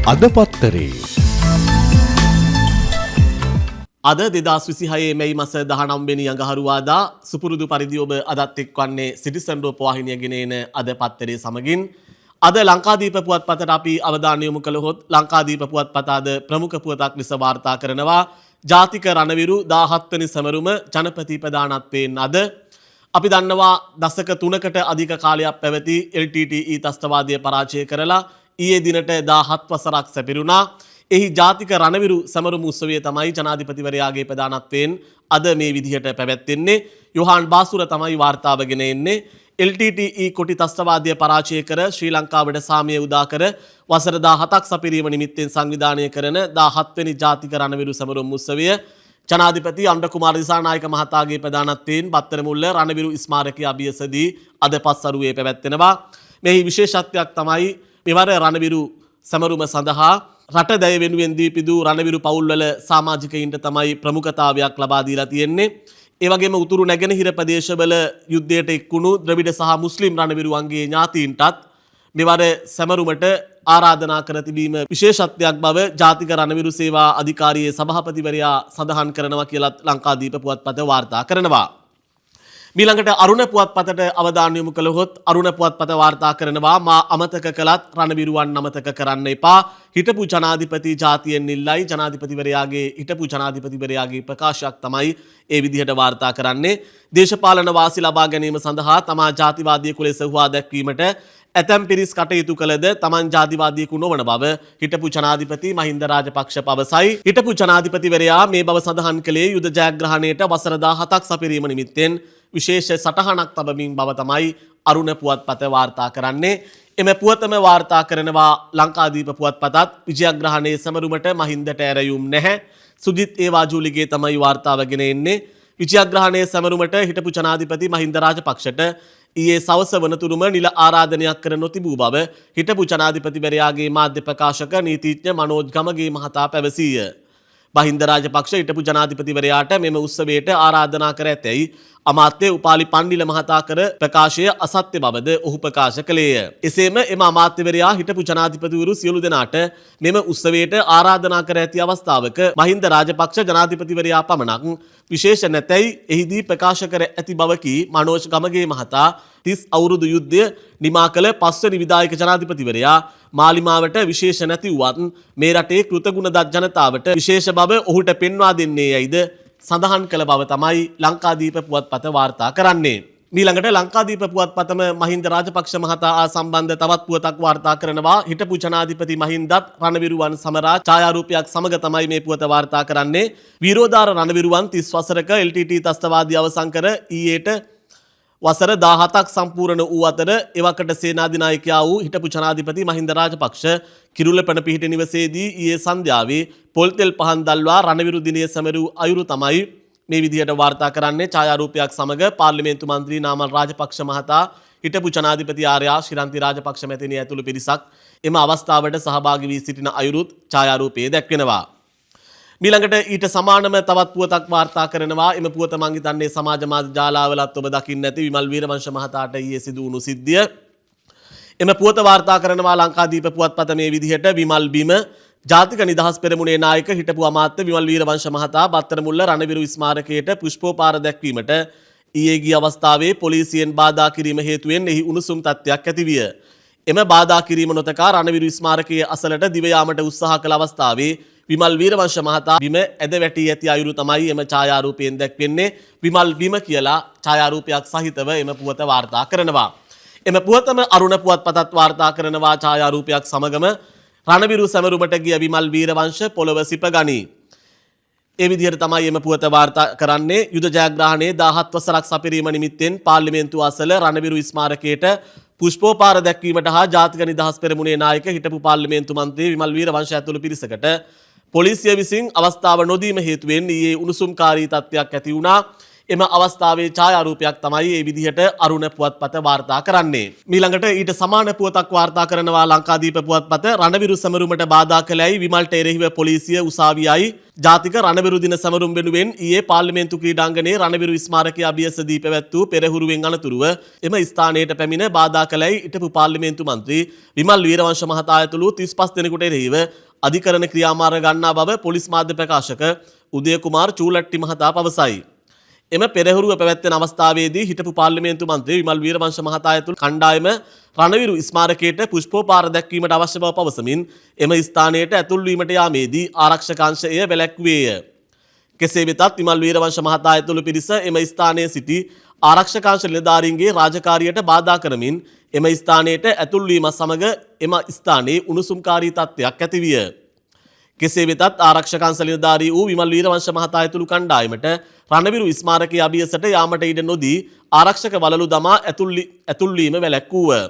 අද පත්තරේ අද 2026 මැයි මාස 19 වෙනි අඟහරුවාදා සුපුරුදු පරිදි ඔබ අදත් එක්වන්නේ සිටිසන් රූප වාහිනිය ගෙනෙන අද පත්තරේ සමගින් අද ලංකාදීප පුවත්පතට අපි අවධානය යොමු කළහොත් ලංකාදීප පුවත්පත අද ප්‍රමුඛ පුවතක් ලෙස වාර්තා කරනවා ජාතික රණවිරු 17 වෙනි සමරුම ජනපති ප්‍රධානත්වයෙන් අද අපි දන්නවා දශක 3කට අධික කාලයක් පැවති LTTE ත්‍රස්තවාදය පරාජය කරලා ඊයේ දිනට 17 වසරක් සැපිරුණා. එහි ජාතික රණවිරු සමරුම උත්සවය තමයි ජනාධිපතිවරයාගේ ප්‍රධානත්වයෙන් අද මේ විදිහට පැවැත්වෙන්නේ. යොහාන් බාසුර තමයි වාර්තාව ගෙන එන්නේ. LTTE කොටි ත්‍රස්තවාදය පරාජය කර ශ්‍රී ලංකාවට සාමය උදා කර වසර 17ක් සපිරීම නිමිත්තෙන් සංවිධානය කරන 17 වෙනි ජාතික රණවිරු සමරුම උත්සවය ජනාධිපති අනුර කුමාර දිසානායක මහතාගේ ප්‍රධානත්වයෙන් බත්තරමුල්ල රණවිරු ස්මාරකයේ අභියසදී අද පස්වරුවේ පැවැත්වෙනවා. මෙහි විශේෂත්වයක් තමයි මෙවර රණවිරු සමරුම සඳහා රට දැය වෙනුවෙන් දීපිදු රණවිරු පවුල්වල සමාජිකයින්ට තමයි ප්‍රමුඛතාවයක් ලබා දීලා තියෙන්නේ. ඒ වගේම උතුරු නැගෙනහිර ප්‍රදේශවල යුද්ධයට එක්වුණු ද්‍රවිඩ සහ මුස්ලිම් රණවිරුවන්ගේ ඥාතීන්ටත් මෙවර සමරුමට ආරාධනා කර තිබීම විශේෂත්වයක් බව ජාතික රණවිරු සේවා අධිකාරියේ සභාපතිවරයා සඳහන් කරනවා කියලා ලංකාදීප පුවත්පත වාර්තා කරනවා. මීළඟට අරුණ පුවත්පතට අවධානය යොමු කළහොත් අරුණ පුවත්පත වාර්තා කරනවා මා අමතක කළත් රණවිරුවන් අමතක කරන්න එපා. හිටපු ජනාධිපති ජාතියෙන් ඉල්ලයි ජනාධිපතිවරයාගේ හිටපු ජනාධිපතිවරයාගේ ප්‍රකාශයක් තමයි ඒ විදිහට වාර්තා කරන්නේ. දේශපාලන වාසි ලබා ගැනීම සඳහා තමා ජාතිවාදියෙකු ලෙස හුවා දැක්වීමට ඇතැම් පිරිස් කටයුතු කළද තමන් ජාතිවාදියෙකු නොවන බව හිටපු ජනාධිපති මහින්ද රාජපක්ෂ පවසයි. හිටපු ජනාධිපතිවරයා මේ බව සඳහන් කළේ යුද ජයග්‍රහණයට වසර 17ක් සපිරීම නිමිත්තෙන් විශේෂ සටහනක් තබමින් බව තමයි අරුණ පුවත්පත වාර්තා කරන්නේ. එම පුවතම වාර්තා කරනවා ලංකාදීප පුවත්පතත් විජයග්‍රහණයේ සමරුමට මහින්දට ඇරයුම් නැහැ. සුජිත් ඒවාජූලිගේ තමයි වාර්තාව ගෙන එන්නේ. විජයග්‍රහණයේ සමරුමට හිටපු ජනාධිපති මහින්ද රාජපක්ෂට ඊයේ සවස වනතුරුම නිල ආරාධනයක් කර නොතිබූ බව හිටපු ජනාධිපතිවරයාගේ මාධ්‍ය ප්‍රකාශක නීතිඥ මනෝජ් ගමගේ මහතා පැවසීය. මහින්ද රාජපක්ෂ හිටපු ජනාධිපතිවරයාට මෙම උත්සවයට ආරාධනා කර ඇතැයි අමාත්‍ය උපාලි පණ්ඩිල මහතා කර ප්‍රකාශය අසත්‍ය බවද ඔහු ප්‍රකාශ කළේය. එසේම එම අමාත්‍යවරයා හිටපු ජනාධිපතිවරු සියලු දෙනාට මෙම උත්සවයට ආරාධනා කර ඇති අවස්ථාවක මහින්ද රාජපක්ෂ ජනාධිපතිවරයා පමණක් විශේෂ නැතැයි එහිදී ප්‍රකාශ කර ඇති බවකි මනෝජ් ගමගේ මහතා 30 අවුරුදු යුද්ධය නිමා කළ 5 වෙනි විධායක ජනාධිපතිවරයා මාලිමාවට විශේෂ නැති වුවත් මේ රටේ කෘතගුණ දත් ජනතාවට විශේෂ බව ඔහුට පෙන්වා දෙන්නේ යයිද සඳහන් කළ බව තමයි ලංකාදීප පුවත්පත වාර්තා කරන්නේ. මීළඟට ලංකාදීප පුවත්පතම මහින්ද රාජපක්ෂ මහතා සම්බන්ධ තවත් පුවතක් වාර්තා කරනවා. හිටපු ජනාධිපති මහින්දත් රණවිරුවන් සමරා ඡායාරූපයක් සමග තමයි මේ පුවත වාර්තා කරන්නේ. වීරෝදාර රණවිරුවන් 30 වසරක LTTE ත්‍රස්තවාදී අවසන් කර ඊයේට වසර 17ක් සම්පූර්ණ වූ අතර එවකට සේනාධිනායකයා වූ හිටපු ජනාධිපති මහින්ද රාජපක්ෂ කිරුළ පැන පිහිට නිවසේදී ඊයේ සන්ධ්‍යාවේ පොල්තෙල් පහන් දල්වා රණවිරු දිනය සැමරූ අයුරු තමයි මේ විදිහට වාර්තා කරන්නේ. ඡායාරූපයක් සමග පාර්ලිමේන්තු මන්ත්‍රී නාමල් රාජපක්ෂ මහතා හිටපු ජනාධිපති ආර්යා ශිරන්ති රාජපක්ෂ මැතිණිය ඇතුළු පිරිසක් එම අවස්ථාවට සහභාගී වී සිටින අයුරුත් ඡායාරූපයේ දැක්වෙනවා. මීළඟට ඊට සමානම තවත් පුවතක් වාර්තා කරනවා. එම පුවත මං හිතන්නේ සමාජ මාධ්‍ය ජාලාවලත් ඔබ දකින්න ඇති විමල් වීරවංශ මහතාට ඊයේ සිදු වුණු සිද්ධිය. එම පුවත වාර්තා කරනවා ලංකාදීප පුවත්පත මේ විදිහට විමල් බිම ජාතික නිදහස් පෙරමුණේ නායක හිටපු අමාත්‍ය විමල් වීරවංශ මහතා බත්තරමුල්ල රණවිරු ස්මාරකයට පුෂ්පෝපහාර දැක්වීමට ඊයේ ගිය අවස්ථාවේ පොලිසියෙන් බාධා කිරීම හේතුවෙන් එහි උණුසුම් තත්ත්වයක් ඇති විය. එම බාධා කිරීම නොතකා රණවිරු ස්මාරකයේ අසලට දිව යාමට උත්සාහ කළ අවස්ථාවේ විමල් වීරවංශ මහතා බිම ඇද වැටි ඇති අයුරු තමයි එම ඡායාරූපයෙන් දැක්වෙන්නේ. විමල් බිම කියලා ඡායාරූපයක් සහිතව එම පුවත වාර්තා කරනවා. එම පුවතම අරුණ පුවත්පතත් වාර්තා කරනවා ඡායාරූපයක් සමගම රණවිරු සැමරුමට ගිය විමල් වීරවංශ පොළව සිපගනී. ඒ විදිහට තමයි එම පුවත වාර්තා කරන්නේ. යුද ජයග්‍රහණයේ 17 වසරක් සපිරීම නිමිත්තෙන් පාර්ලිමේන්තුව අසල රණවිරු ස්මාරකයට පුෂ්පෝපහාර දැක්වීමට හා ජාතික නිදහස් පෙරමුණේ නායක හිටපු පාර්ලිමේන්තු මන්ත්‍රී විමල් වීරවංශ ඇතුළු පිරිසකට පොලිසිය විසින් අවස්ථාව නොදීම හේතුවෙන් ඊයේ උණුසුම්කාරී තත්ත්වයක් ඇති වුණා. එම අවස්ථාවේ ඡායාරූපයක් තමයි මේ විදිහට අරුණ පුවත්පත වාර්තා කරන්නේ. ඊළඟට ඊට සමාන පුවතක් වාර්තා කරනවා ලංකාදීප පුවත්පත. රණවිරු සමරුමට බාධා කළයි විමල්ට එරෙහිව පොලිසිය උසාවියයි ජාතික රණවිරු දින සමරුම් වෙනුවෙන් ඊයේ පාර්ලිමේන්තු ක්‍රීඩාංගණයේ රණවිරු ස්මාරකයේ අභියසදී පැවැත්වූ පෙරහුරුවෙන් අනතුරුව එම ස්ථානයට පැමිණ බාධා කළයි හිටපු පාර්ලිමේන්තු මන්ත්‍රී විමල් වීරවංශ මහතා ඇතුළු 35 දෙනෙකුට එරෙහිව අධිකරණ ක්‍රියාමාර්ග ගන්නා බව පොලිස් මාධ්‍ය ප්‍රකාශක උදය කුමාර් චූලට්ටි මහතා පවසයි. එම පෙරහුරුව පැවැත්වෙන අවස්ථාවේදී හිටපු පාර්ලිමේන්තු මන්ත්‍රී විමල් වීරවංශ මහතා ඇතුළු කණ්ඩායම රණවිරු ස්මාරකයට පුෂ්පෝපහාර දැක්වීමට අවශ්‍ය බව පවසමින් එම ස්ථානයට ඇතුල් වීමට යාමේදී ආරක්ෂක අංශය වැළැක්වුවේය. කෙසේ වෙතත් විමල් වීරවංශ මහතා ඇතුළු පිරිස එම ස්ථානයේ සිටි ආරක්ෂක අංශ නිලධාරීන්ගේ රාජකාරියට බාධා කරමින් එම ස්ථානයට ඇතුල් වීම සමග එම ස්ථානයේ උණුසුම්කාරී තත්ත්වයක් ඇති විය. කෙසේ වෙතත් ආරක්ෂක අංශ නිලධාරී වූ විමල් වීරවංශ මහතා ඇතුළු කණ්ඩායමට රණවිරු ස්මාරකයේ අභියසට යාමට ඉඩ නොදී ආරක්ෂක වලලු දමා ඇතුල් වීම වැළැක්වුවා.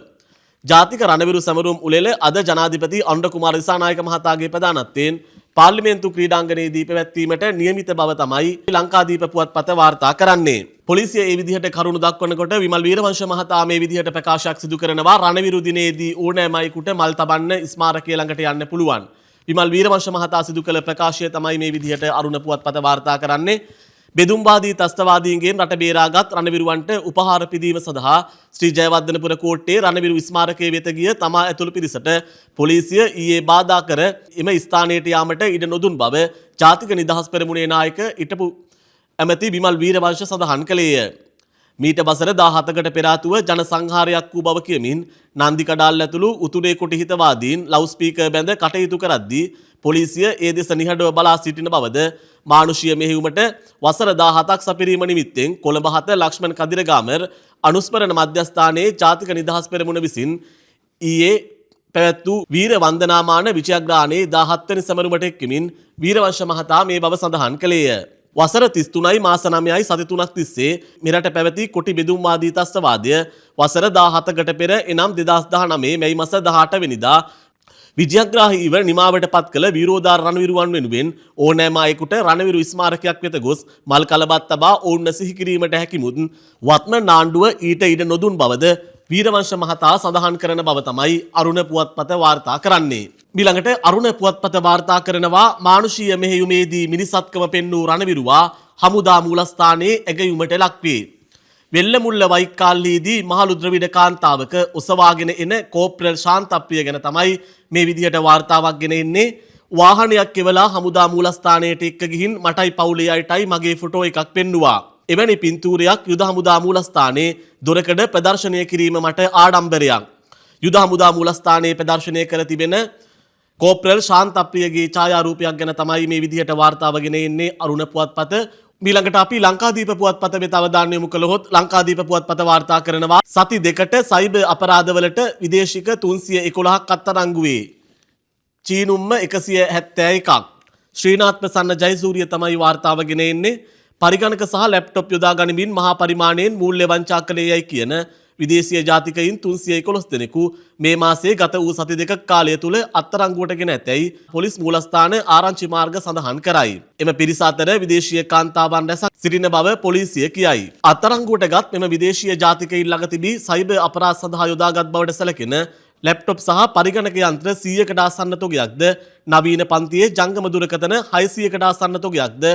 ජාතික රණවිරු සමරුම් උළෙල අද ජනාධිපති අනුර කුමාර දිසානායක මහතාගේ ප්‍රධානත්වයෙන් පාර්ලිමේන්තු ක්‍රීඩාංගණයේදී පැවැත්වීමට නියමිත බව තමයි ලංකාදීප පුවත්පත වාර්තා කරන්නේ. පොලිසිය මේ විදිහට කරුණු දක්වනකොට විමල් වීරවංශ මහතා මේ විදිහට ප්‍රකාශයක් සිදු කරනවා රණවිරු දිනේදී ඕනෑම අයෙකුට මල් තබන්න ස්මාරකය ළඟට යන්න පුළුවන්. විමල් වීරවංශ මහතා සිදු කළ ප්‍රකාශය තමයි මේ විදිහට අරුණ පුවත්පත වාර්තා කරන්නේ. බෙදුම්වාදී ත්‍රස්තවාදීන්ගෙන් රට බේරාගත් රණවිරුවන්ට උපහාර පිදීම සඳහා ශ්‍රී ජයවර්ධනපුර කෝට්ටේ රණවිරු ස්මාරකයේ වෙත ගිය තමා ඇතුළු පිරිසට පොලිසිය ඊයේ බාධා කර එම ස්ථානයට යාමට ඉඩ නොදුන් බව ජාතික නිදහස් පෙරමුණේ නායක හිටපු ඇමති විමල් වීරවංශ සඳහන් කළේය. මීට වසර 17කට පෙර ආතුව ජන සංහාරයක් වූ බව කියමින් නන්දි කඩාල් ඇතුළු උතුරේ කොටි හිතවාදීන් ලවුඩ් ස්පීකර් බැඳ කටයුතු කරද්දී පොලිසිය ඒ දෙස නිහඬව බලා සිටින බවද මානුෂීය මෙහෙයුමට වසර 17ක් සපිරීම නිමිත්තෙන් කොළඹ 7 ලක්ෂ්මන් කදිරගාමර අනුස්මරණ මධ්‍යස්ථානයේ ජාතික නිදහස් පෙරමුණ විසින් ඊයේ පැවැත් වූ වීර වන්දනාමාන විජයග්‍රහණයේ 17 වෙනි සමරුමට එක්වමින් වීරවංශ මහතා මේ බව සඳහන් කළේය. වසර 33යි මාස 9යි සති 3ක් තිස්සේ මෙරට පැවති කොටි බෙදුම්වාදී ත්‍රස්තවාදය වසර 17කට පෙර එනම් 2019 මැයි මාස 18 වෙනිදා විජයග්‍රාහීව නිමාවට පත් කළ විරෝධාර රණවිරුවන් වෙනුවෙන් ඕනෑම අයෙකුට රණවිරු ස්මාරකයක් වෙත ගොස් මල් කලබත් තබා ඔවුන්ව සිහි කිරීමට හැකිමුත් වත්මන් ආණ්ඩුව ඊට ඉඩ නොදුන් බවද වීරවංශ මහතා සඳහන් කරන බව තමයි අරුණ පුවත්පත වාර්තා කරන්නේ. ඊළඟට අරුණ පුවත්පත වාර්තා කරනවා මානුෂීය මෙහෙයුමේදී මිනිසත්කම පෙන්වූ රණවිරුවා හමුදා මූලස්ථානයේ ඇගයුමට ලක්වේ. වෙල්ලමුල්ල වයිකාල්ලීදී මහලු ද්‍රවිඩ කාන්තාවක ඔසවාගෙන එන කෝප්‍රල් ශාන්තප්‍රිය ගැන තමයි මේ විදිහට වාර්තාවක් ගෙන එන්නේ. වාහනයක් එවලා හමුදා මූලස්ථානයට එක්ක ගිහින් මටයි පවුලේ අයටයි මගේ ෆොටෝ එකක් පෙන්නුවා. එවැනි පින්තූරයක් යුද හමුදා මූලස්ථානයේ දොරකඩ ප්‍රදර්ශනය කිරීම මට ආඩම්බරයක්. යුද හමුදා මූලස්ථානයේ ප්‍රදර්ශනය කර තිබෙන කෝප්‍රල් ශාන්තප්‍රියගේ ඡායාරූපයක් ගැන තමයි මේ විදිහට වාර්තාව ගෙන එන්නේ අරුණ පුවත්පත. ඊළඟට අපි ලංකාදීප පුවත්පත වෙත අවධානය යොමු කළොත් ලංකාදීප පුවත්පත වාර්තා කරනවා සති දෙකට සයිබර් අපරාධවලට විදේශික 311ක් අත්අඩංගුවේ. චීනුම්ම 171ක්. ශ්‍රීනාත් ප්‍රසන්න ජයසූරිය තමයි වාර්තාව ගෙන එන්නේ. පරිගණක සහ ලැප්ටොප් යොදා ගනිමින් මහා පරිමාණයෙන් මූල්‍ය වංචා කළේයයි කියන විදේශීය ජාතිකයින් 311 දෙනෙකු මේ මාසයේ ගත වූ සති දෙකක කාලය තුල අත්අඩංගුවට ගෙන ඇතැයි පොලිස් මූලස්ථාන ආරංචි මාර්ග සඳහන් කරයි. එම පිරිස අතර විදේශීය කාන්තාවන් රැසක් සිටින බව පොලිසිය කියයි. අත්අඩංගුවටගත් මෙම විදේශීය ජාතිකයින් ළඟ තිබී සයිබර් අපරාධ සඳහා යොදාගත් බවට සැලකෙන ලැප්ටොප් සහ පරිගණක යන්ත්‍ර 100කට ආසන්න තොගයක්ද නවීන පන්තියේ ජංගම දුරකථන 600කට ආසන්න තොගයක්ද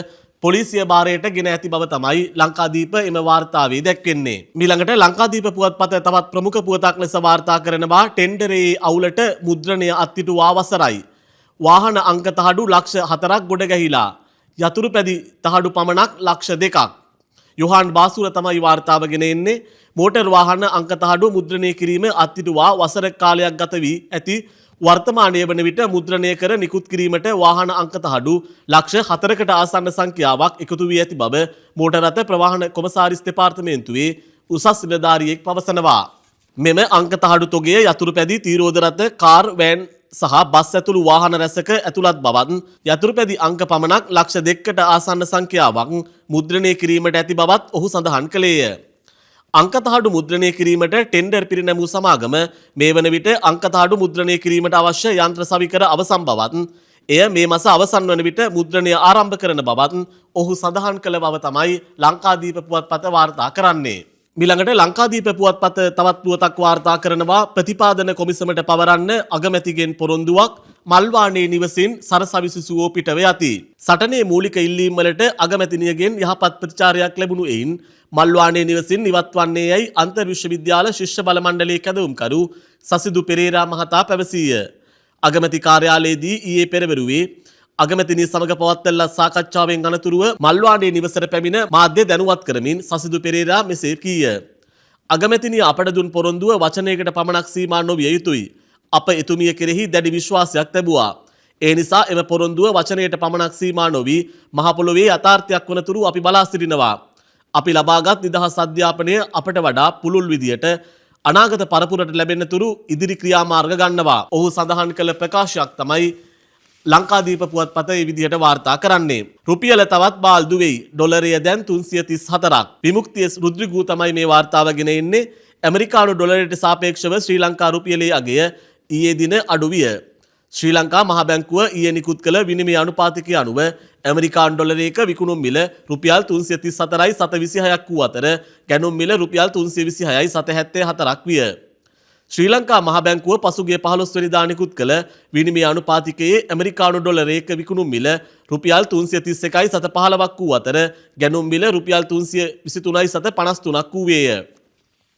පොලිසිය භාරයට ගෙන ඇති බව තමයි ලංකාදීප එම වාර්තාවේ දැක්වෙන්නේ. ඊළඟට ලංකාදීප පුවත්පත තවත් ප්‍රමුඛ පුවතක් ලෙස වාර්තා කරනවා ටෙන්ඩරයේ අවුලට මුද්‍රණය අත්හිටුවා වසරයි. වාහන අංක තහඩු ලක්ෂ 4ක් ගොඩ ගැහිලා. යතුරු පැදි තහඩු පමණක් ලක්ෂ 2ක්. යොහාන් බාසුර තමයි වාර්තාව ගෙන එන්නේ. මෝටර් වාහන අංක තහඩු මුද්‍රණය කිරීම අත්හිටුවා වසර කාලයක් ගත වී ඇති වර්තමානයේ වන විට මුද්‍රණය කර නිකුත් කිරීමට වාහන අංක තහඩු ලක්ෂ 4කට ආසන්න සංඛ්‍යාවක් එකතු වී ඇති බව මෝටර් රථ ප්‍රවාහන කොමසාරිස් දෙපාර්තමේන්තුවේ උසස් නිලධාරියෙක් පවසනවා. මෙම අංක තහඩු තොගය යතුරු පැදි තීරෝධ රථ කාර් වෑන් සහ බස් ඇතුළු වාහන රැසක ඇතුළත් බවත් යතුරු පැදි අංක පමණක් ලක්ෂ 2කට ආසන්න සංඛ්‍යාවක් මුද්‍රණය කිරීමට ඇති බවත් ඔහු සඳහන් කළේය. අංකතහඩු මුද්‍රණය කිරීමට ටෙන්ඩර් පිරිනැමූ සමාගම මේ වන විට අංකතහඩු මුද්‍රණය කිරීමට අවශ්‍ය යන්ත්‍ර සවිකර අවසන් බවත් එය මේ මාස අවසන් වන විට මුද්‍රණය ආරම්භ කරන බවත් ඔහු සඳහන් කළ බව තමයි ලංකාදීප පුවත්පත වාර්තා කරන්නේ. ඊළඟට ලංකාදීප පුවත්පත තවත් පුවතක් වාර්තා කරනවා ප්‍රතිපාදන කොමිසමට පවරන්න අගමැතිගෙන් පොරොන්දුවක් මල්වානේ නිවසින් සරසවිසිසුවෝ පිටව යති. සටනේ මූලික ඉල්ලීම් වලට අගමැතිනියගෙන් යහපත් ප්‍රතිචාරයක් ලැබුණු එයින් මල්වානේ නිවසින් ඉවත් වන්නේ යයි අන්තර් විශ්වවිද්‍යාල ශිෂ්‍ය බල මණ්ඩලයේ කැඳවුම්කරු සසිදු පෙරේරා මහතා පැවසීය. අගමැති කාර්යාලයේදී ඊයේ පෙරවරුවේ අගමැතිනිය සමග පවත්වන සාකච්ඡාවෙන් අනතුරුව මල්වානේ නිවසට පැමිණ මාධ්‍ය දැනුවත් කරමින් සසිදු පෙරේරා මෙසේ කීය. අගමැතිනිය අපට දුන් පොරොන්දුව වචනයකට පමණක් සීමා නොවිය යුතුයි. අප එතුමිය කෙරෙහි දැඩි විශ්වාසයක් ලැබුවා. ඒ නිසා එම පොරොන්දුව වචනයට පමණක් සීමා නොවි මහ පොළොවේ යථාර්ථයක් වනතුරු අපි බලා සිටිනවා. අපි ලබාගත් නිදහස් අධ්‍යාපනය අපට වඩා පුළුල් විදියට අනාගත පරපුරට ලැබෙන තුරු ඉදිරි ක්‍රියාමාර්ග ගන්නවා. ඔහු සඳහන් කළ ප්‍රකාශයක් තමයි ලංකාදීප පුවත්පත මේ විදිහට වාර්තා කරන්නේ. රුපියල තවත් බාල්දු වෙයි. ඩොලරය දැන් 334ක්. විමුක්තිය රුද්‍රිගූ තමයි මේ වාර්තාව ගෙන එන්නේ. ඇමරිකානු ඩොලරයට සාපේක්ෂව ශ්‍රී ලංකා රුපියලේ අගය ඊයේ දින අඩු විය. ශ්‍රී ලංකා මහ බැංකුව ඊයේ නිකුත් කළ විනිමය අනුපාතිකය අනුව ඇමරිකානු ඩොලරයක විකුණුම් මිල රුපියල් 334යි 726ක් වූ අතර ගැනුම් මිල රුපියල් 326යි 774ක් විය. ශ්‍රී ලංකා මහ බැංකුව පසුගිය 15 වෙනිදා නිකුත් කළ විනිමය අනුපාතිකයේ ඇමරිකානු ඩොලරයක විකුණුම් මිල රුපියල් 331යි 715ක් වූ අතර ගැනුම් මිල රුපියල් 323යි 753ක් වූවේය.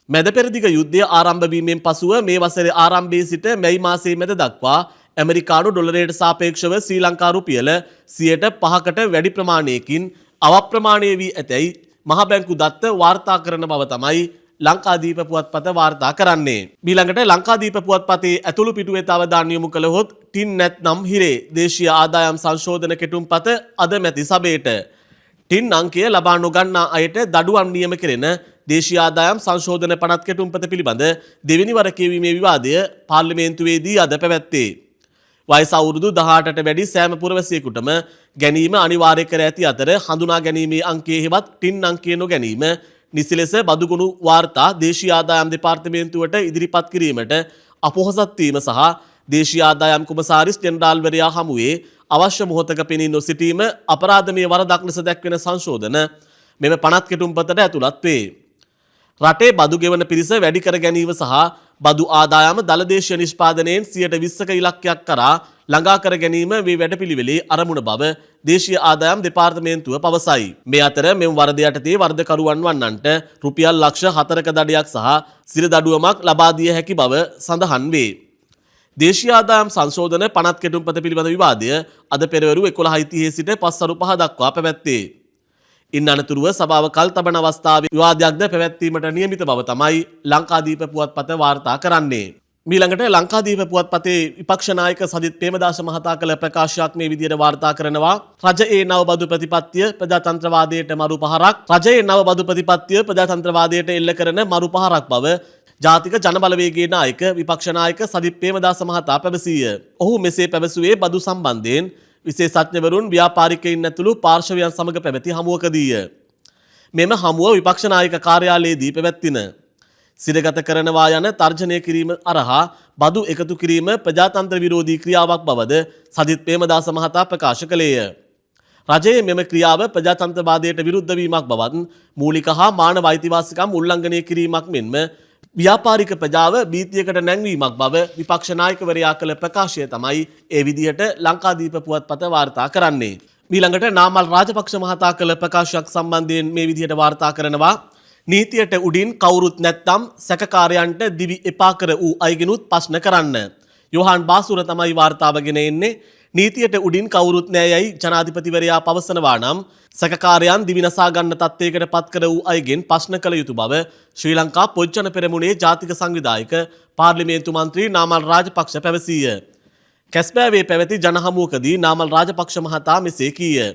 මැද පෙරදිග යුද්ධය ආරම්භ වීමෙන් පසුව මේ වසරේ ආරම්භයේ සිට මැයි මාසයේ මැද දක්වා ඇමරිකානු ඩොලරයට සාපේක්ෂව ශ්‍රී ලංකා රුපියල 5%කට වැඩි ප්‍රමාණයකින් අවප්‍රමාණය වී ඇතැයි මහ බැංකු දත්ත වාර්තා කරන බව තමයි ලංකාදීප පුවත්පත වාර්තා කරන්නේ. ඊළඟට ලංකාදීප පුවත්පතේ ඇතුළු පිටුවේ අවධානය යොමු කළහොත් ටින් නැත්නම් හිරේ දේශීය ආදායම් සංශෝධන කෙටුම්පත අද මැති සභයට ටින් අංකය ලබා නොගන්නා අයට දඩුවම් නියම කෙරෙන දේශීය ආදායම් සංශෝධන පනත් කෙටුම්පත පිළිබඳ දෙවෙනි වර කියවීමේ විවාදය පාර්ලිමේන්තුවේදී අද පැවැත්තේ. වයස අවුරුදු 18ට වැඩි සෑම පුරවැසියෙකුටම ගැනීම අනිවාර්ය කර ඇති අතර හඳුනා ගැනීමේ අංකයේ හෙවත් ටින් අංකය නොගැනීම නිසි ලෙස බදුගුණු වාර්තා දේශීය ආදායම් දෙපාර්තමේන්තුවට ඉදිරිපත් කිරීමට අපොහොසත් වීම සහ දේශීය ආදායම් කොමසාරිස් ජෙනරාල්වරයා හමුවේ අවශ්‍ය මොහොතක පෙනී නොසිටීම අපරාධමය වරදක් ලෙස දැක්වෙන සංශෝධන මෙම පනත් කෙටුම්පතට ඇතුළත් වේ. රටේ බදු ගෙවන පිරිස වැඩි කර ගැනීම සහ බදු ආදායම දළදේශීය නිෂ්පාදනයෙන් 120ක ඉලක්කයක් කරා ළඟා කර ගැනීම මේ වැඩපිළිවෙලේ අරමුණ බව දේශීය ආදායම් දෙපාර්තමේන්තුව පවසයි. මේ අතර මෙම වරද යටතේ වරදකරුවන් වන්නන්ට රුපියල් ලක්ෂ 4ක දඩයක් සහ සිර දඩුවමක් ලබා දිය හැකි බව සඳහන් වේ. දේශීය ආදායම් සංශෝධන පනත් කෙටුම්පත පිළිබඳ විවාදය අද පෙරවරු 11:30 සිට පස්වරු 5 දක්වා පැවැත්තේ. ඉන් අනතුරුව සභාව කල් තබන අවස්ථාවේ විවාදයක්ද පැවැත්වීමට නියමිත බව තමයි ලංකාදීප පුවත්පත වාර්තා කරන්නේ. ඊළඟට ලංකාදීප පුවත්පතේ විපක්ෂ නායක සජිත් ප්‍රේමදාස මහතා කළ ප්‍රකාශයක් මේ විදිහට වාර්තා කරනවා. රජයේ නව බදු ප්‍රතිපත්තිය ප්‍රජාතන්ත්‍රවාදයට මරු පහරක්. රජයේ නව බදු ප්‍රතිපත්තිය ප්‍රජාතන්ත්‍රවාදයට එල්ල කරන මරු පහරක් බව ජාතික ජනබලවේගයේ නායක විපක්ෂ නායක සජිත් ප්‍රේමදාස මහතා පැවසීය. ඔහු මෙසේ පැවසුවේ බදු සම්බන්ධයෙන් විශේෂඥවරුන් ව්‍යාපාරිකයින් ඇතුළු පාර්ශවයන් සමග පැවති හමුවකදීය. මෙම හමුව විපක්ෂ නායක කාර්යාලයේදී පැවැත්වින සිරගත කරනවා යන තර්ජනය කිරීම අරහා බදු එකතු කිරීම ප්‍රජාතන්ත්‍ර විරෝධී ක්‍රියාවක් බවද සජිත් ප්‍රේමදාස මහතා ප්‍රකාශ කළේය. රජයේ මෙම ක්‍රියාව ප්‍රජාතන්ත්‍රවාදයට විරුද්ධ වීමක් බවත් මූලික හා මානව අයිතිවාසිකම් උල්ලංඝනය කිරීමක් මෙන්ම ව්‍යාපාරික ප්‍රජාව බීතියකට නැංවීමක් බව විපක්ෂ නායකවරයා කළ ප්‍රකාශය තමයි ඒ විදිහට ලංකාදීප පුවත්පත වාර්තා කරන්නේ. ඊළඟට නාමල් රාජපක්ෂ මහතා කළ ප්‍රකාශයක් සම්බන්ධයෙන් මේ විදිහට වාර්තා කරනවා. නීතියට උඩින් කවුරුත් නැත්නම් සැකකාරයන්ට දිවි එපා කර වූ අයගෙනුත් ප්‍රශ්න කරන්න. යොහාන් බාසුර තමයි වාර්තාවගෙන එන්නේ. නීතියට උඩින් කවුරුත් නෑ යයි ජනාධිපතිවරයා පවසනවා නම් සැකකාරයන් දිවි නසා ගන්න තත්ත්වයකට පත් කර වූ අයගෙන් ප්‍රශ්න කළ යුතු බව ශ්‍රී ලංකා පොජ්ජන පෙරමුණේ ජාතික සංවිධායක පාර්ලිමේන්තු මන්ත්‍රී නාමල් රාජපක්ෂ පැවසීය. කැස්බෑවේ පැවති ජනහමුවකදී නාමල් රාජපක්ෂ මහතා මෙසේ කීය.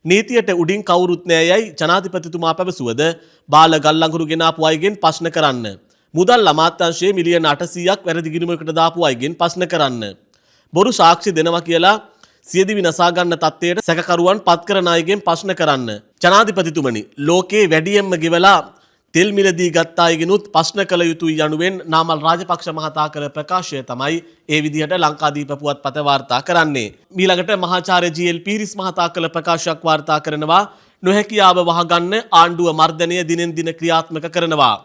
නීතියට උඩින් කවුරුත් නෑ යයි ජනාධිපතිතුමා පැවසුවද බාල ගල්ලංගුරු ගෙනාපු අයගෙන් ප්‍රශ්න කරන්න. මුදල් අමාත්‍යාංශයේ මිලියන 800ක් වැරදි ගිණුමකට දාපු අයගෙන් ප්‍රශ්න කරන්න. බොරු සාක්ෂි දෙනවා කියලා සියදිවි නසා ගන්න තත්ත්වයට සැකකරුවන් පත් කරන අයගෙන් ප්‍රශ්න කරන්න. ජනාධිපතිතුමනි, ලෝකේ වැඩියෙන්ම ගෙවලා තෙල් මිලදී ගත් අයගෙනුත් ප්‍රශ්න කළ යුතුයි යනුවෙන් නාමල් රාජපක්ෂ මහතා කළ ප්‍රකාශය තමයි ඒ විදිහට ලංකාදීප පුවත්පත වාර්තා කරන්නේ. ඊළඟට මහාචාර්ය ජී.එල්. පීරිස් මහතා කළ ප්‍රකාශයක් වාර්තා කරනවා නොහැකියාව වහගන්න ආණ්ඩුව මර්ධනය දිනෙන් දින ක්‍රියාත්මක කරනවා.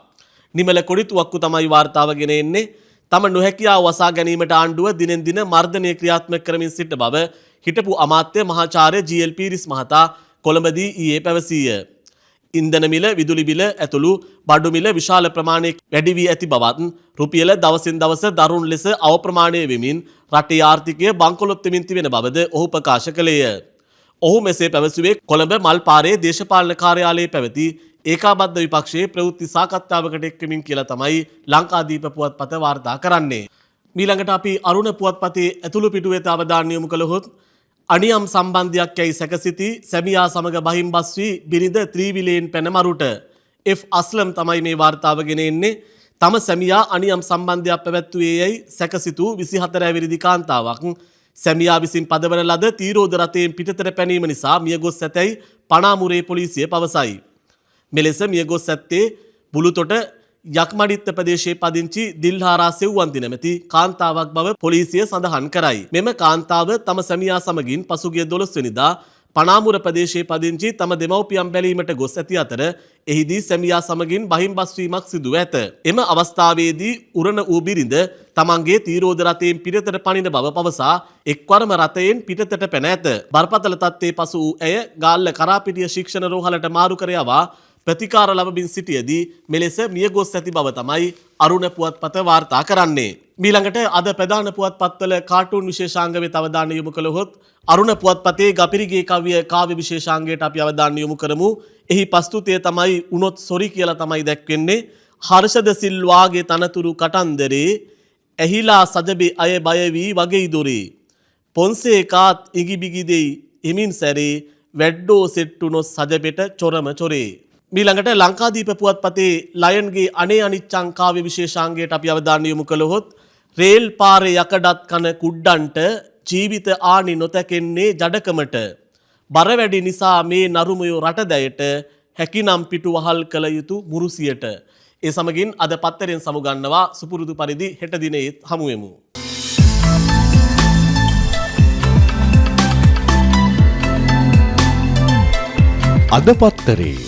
නිමල කොඩිතුවක්කු තමයි වාර්තාව ගෙන එන්නේ. තම නොහැකියාව වසා ගැනීමට ආණ්ඩුව දිනෙන් දින මර්ධනය ක්‍රියාත්මක කරමින් සිට බව හිටපු අමාත්‍ය මහාචාර්ය ජී.එල්. පීරිස් මහතා කොළඹදී ඊයේ පැවසීය. ඉන්ධන මිල විදුලි බිල ඇතුළු බඩු මිල විශාල ප්‍රමාණයක් වැඩි වී ඇති බවත් රුපියල දවසින් දවස දරුණු ලෙස අවප්‍රමාණය වෙමින් රටේ ආර්ථිකය බංකොලොත් වෙමින් තිබෙන බවද ඔහු ප්‍රකාශ කළේය. ඔහු මෙසේ පැවසුවේ කොළඹ මල්පාරේ දේශපාලන කාර්යාලයේ පැවති ඒකාබද්ධ විපක්ෂයේ ප්‍රවෘත්ති සාකච්ඡාවකට එක්වමින් කියලා තමයි ලංකාදීප පුවත්පත වාර්තා කරන්නේ. ඊළඟට අපි අරුණ පුවත්පතේ ඇතුළු පිටුවේ අවධානය යොමු කළහොත් අනියම් සම්බන්ධයක් යයි සැකසිති සැමියා සමග බහිම්බස් වී බිරිඳ ත්‍රීවිලයෙන් පැන මරුට. F. අස්ලම් තමයි මේ වාර්තාව ගෙන එන්නේ. තම සැමියා අනියම් සම්බන්ධයක් පැවැත්වුවේ යයි සැකසිතු 24 වෙනිදි කාන්තාවක් සැමියා විසින් පදවන ලද තීරෝධ රථයෙන් පිටතට පැනීම නිසා මියගොස් ඇතැයි පනාමුරේ පොලිසිය පවසයි. මෙලෙස මියගොස් ඇත්තේ බුලුතොට යක්මඩිත්ත ප්‍රදේශයේ පදිංචි දිල්හාරා සෙව්වන්ති නැමැති කාන්තාවක් බව පොලිසිය සඳහන් කරයි. මෙම කාන්තාව තම සැමියා සමගින් පසුගිය 12 වෙනිදා පනාමුර ප්‍රදේශයේ පදිංචි තම දෙමව්පියන් බැලීමට ගොස් ඇති අතර එහිදී සැමියා සමගින් බහිම්බස් වීමක් සිදුව ඇත. එම අවස්ථාවේදී උරණ වූ බිරිඳ තමන්ගේ තීරෝධ රථයෙන් පිටතට පනින බව පවසා එක්වරම රථයෙන් පිටතට පැන ඇත. බරපතල තත්ත්වයේ පසු වූ ඇය ගාල්ල කරාපිටිය ශික්ෂණ රෝහලට මාරු කර යවා ප්‍රතිකාර ලබමින් සිටියේදී මෙලෙස මියගොස් ඇති බව තමයි අරුණ පුවත්පත වාර්තා කරන්නේ. ඊළඟට අද ප්‍රධාන පුවත්පත්වල කාටුන් විශේෂාංග වෙත අවධානය යොමු කළහොත් අරුණ පුවත්පතේ ගපිරිගේ කවිය කාව්‍ය විශේෂාංගයට අපි අවධානය යොමු කරමු. එහි ප්‍රස්තුතය තමයි උනොත් සොරි කියලා තමයි දැක්වෙන්නේ. හර්ෂද සිල්වාගේ තනතුරු කටන්දරේ ඇහිලා සජබේ අය බය වී වගේ දොරේ. පොන්සේකාත් ඉගිබිගි දෙයි හිමින් සැරේ වැඩ්ඩෝ සෙට්ටුනොස් සජබෙට චොරම චොරේ. ඊළඟට ලංකාදීප පුවත්පතේ ලයන්ගේ අනේ අනිච්චං කාව්‍ය විශේෂාංගයට අපි අවධානය යොමු කළහොත් රේල් පාරේ යකඩත් කන කුඩ්ඩන්ට ජීවිත ආනි නොතැකෙන්නේ ජඩකමට බර වැඩි නිසා මේ නරුමයෝ රටදැයට හැකිනම් පිටු වහල් කළ යුතු මුරුසියට. ඒ සමගින් අද පත්තරෙන් සමුගන්නවා සුපුරුදු පරිදි හෙට දිනේත් හමු වෙමු. අද පත්තරේ